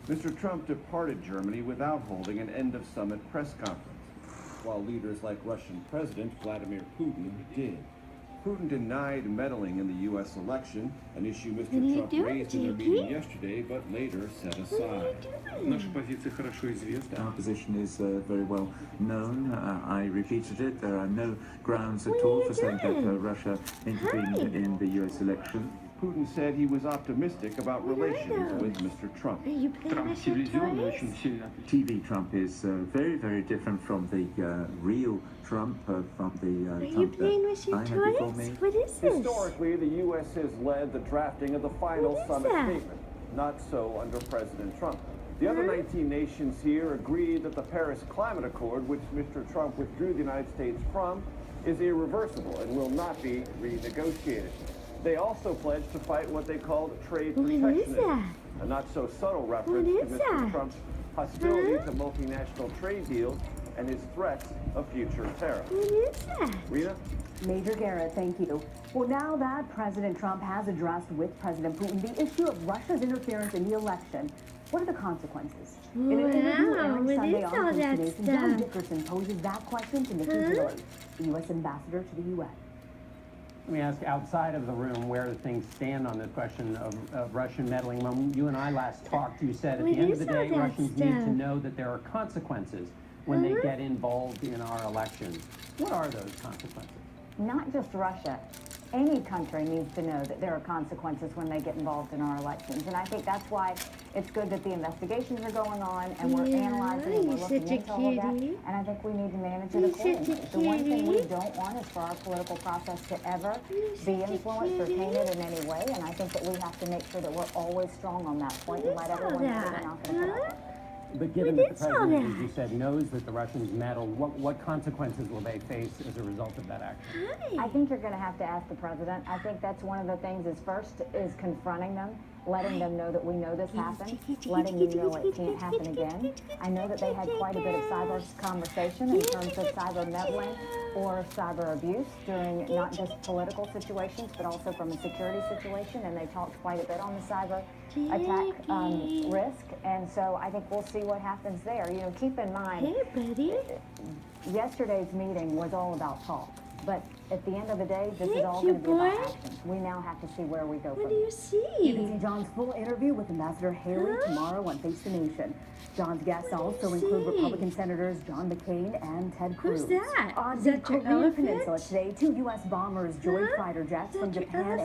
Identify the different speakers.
Speaker 1: Mr. Trump departed Germany without holding an end-of-summit press conference, while leaders like Russian President Vladimir Putin did. Putin denied meddling in the U.S. election, an issue Mr. Trump raised in their meeting yesterday, but later set aside.
Speaker 2: Our position is very well known. I repeated it. There are no grounds at all for saying that Russia intervened in the U.S. election.
Speaker 1: Putin said he was optimistic about relations with Mr. Trump.
Speaker 3: Are you playing with your toys?
Speaker 2: TV Trump is very, very different from the real Trump, from the
Speaker 3: Are you
Speaker 2: Trump
Speaker 3: playing
Speaker 2: that
Speaker 3: with your
Speaker 2: I had before
Speaker 3: toys?
Speaker 2: me.
Speaker 3: What is this?
Speaker 1: Historically, the U.S. has led the drafting of the final
Speaker 3: What is
Speaker 1: summit
Speaker 3: that?
Speaker 1: statement. Not so under President Trump. The other 19 nations here agreed that the Paris Climate Accord, which Mr. Trump withdrew the United States from, is irreversible and will not be renegotiated. They also pledged to fight what they called trade
Speaker 3: What is
Speaker 1: protectionism,
Speaker 3: that?
Speaker 1: a not-so-subtle reference
Speaker 3: What
Speaker 1: to
Speaker 3: is
Speaker 1: Mr.
Speaker 3: that?
Speaker 1: Trump's hostility to multinational trade deals and his threats of future tariffs.
Speaker 3: What is that?
Speaker 1: Rita?
Speaker 4: Major Garrett, thank you. Well, now that President Trump has addressed with President Putin the issue of Russia's interference in the election, what are the consequences? In an interview airing
Speaker 3: what
Speaker 4: Sunday
Speaker 3: is
Speaker 4: on
Speaker 3: all
Speaker 4: Face
Speaker 3: that
Speaker 4: the Nation, John
Speaker 3: stuff?
Speaker 4: Dickerson poses that question to Nikki Haley, the U.S. ambassador to the U.S.
Speaker 5: Let me ask, outside of the room, where things stand on this question of Russian meddling. When you and I last talked, you said at the end of the day, Russians need to know that there are consequences when they get involved in our elections. What are those consequences?
Speaker 4: Not just Russia. Any country needs to know that there are consequences when they get involved in our elections. And I think that's why it's good that the investigations are going on and we're analyzing and we're looking into all of that. And I think we need to manage it accordingly. The one thing we don't want is for our political process to ever be influenced or tainted in any way. And I think that we have to make sure that we're always strong on that point and let everyone know that we're not going to put up.
Speaker 5: But given that the president, as you said, knows that the Russians meddled, what consequences will they face as a result of that action?
Speaker 4: I think you're going to have to ask the president. I think that's one of the things is first is confronting them, letting them know that we know this happened, letting you know it can't happen again. I know that they had quite a bit of cyber conversation in terms of cyber meddling or cyber abuse during not just political situations, but also from a security situation, and they talked quite a bit on the cyber attack risk, and so I think we'll see what happens there. You know, keep in mind,
Speaker 3: Hey, buddy.
Speaker 4: yesterday's meeting was all about talk, but at the end of the day, this is all going to be about action. We now have to see where we go
Speaker 3: What
Speaker 4: from
Speaker 3: do
Speaker 4: here.
Speaker 3: you see?
Speaker 4: You can see John's full interview with Ambassador Haley tomorrow on Face the Nation. John's guests also include Republican Senators John McCain and Ted Cruz.
Speaker 3: Who's that?
Speaker 4: On
Speaker 3: Is
Speaker 4: the
Speaker 3: that your
Speaker 4: Korean
Speaker 3: elephant?
Speaker 4: Peninsula today, 2 U.S. bombers joined fighter jets from
Speaker 3: that your
Speaker 4: Japan and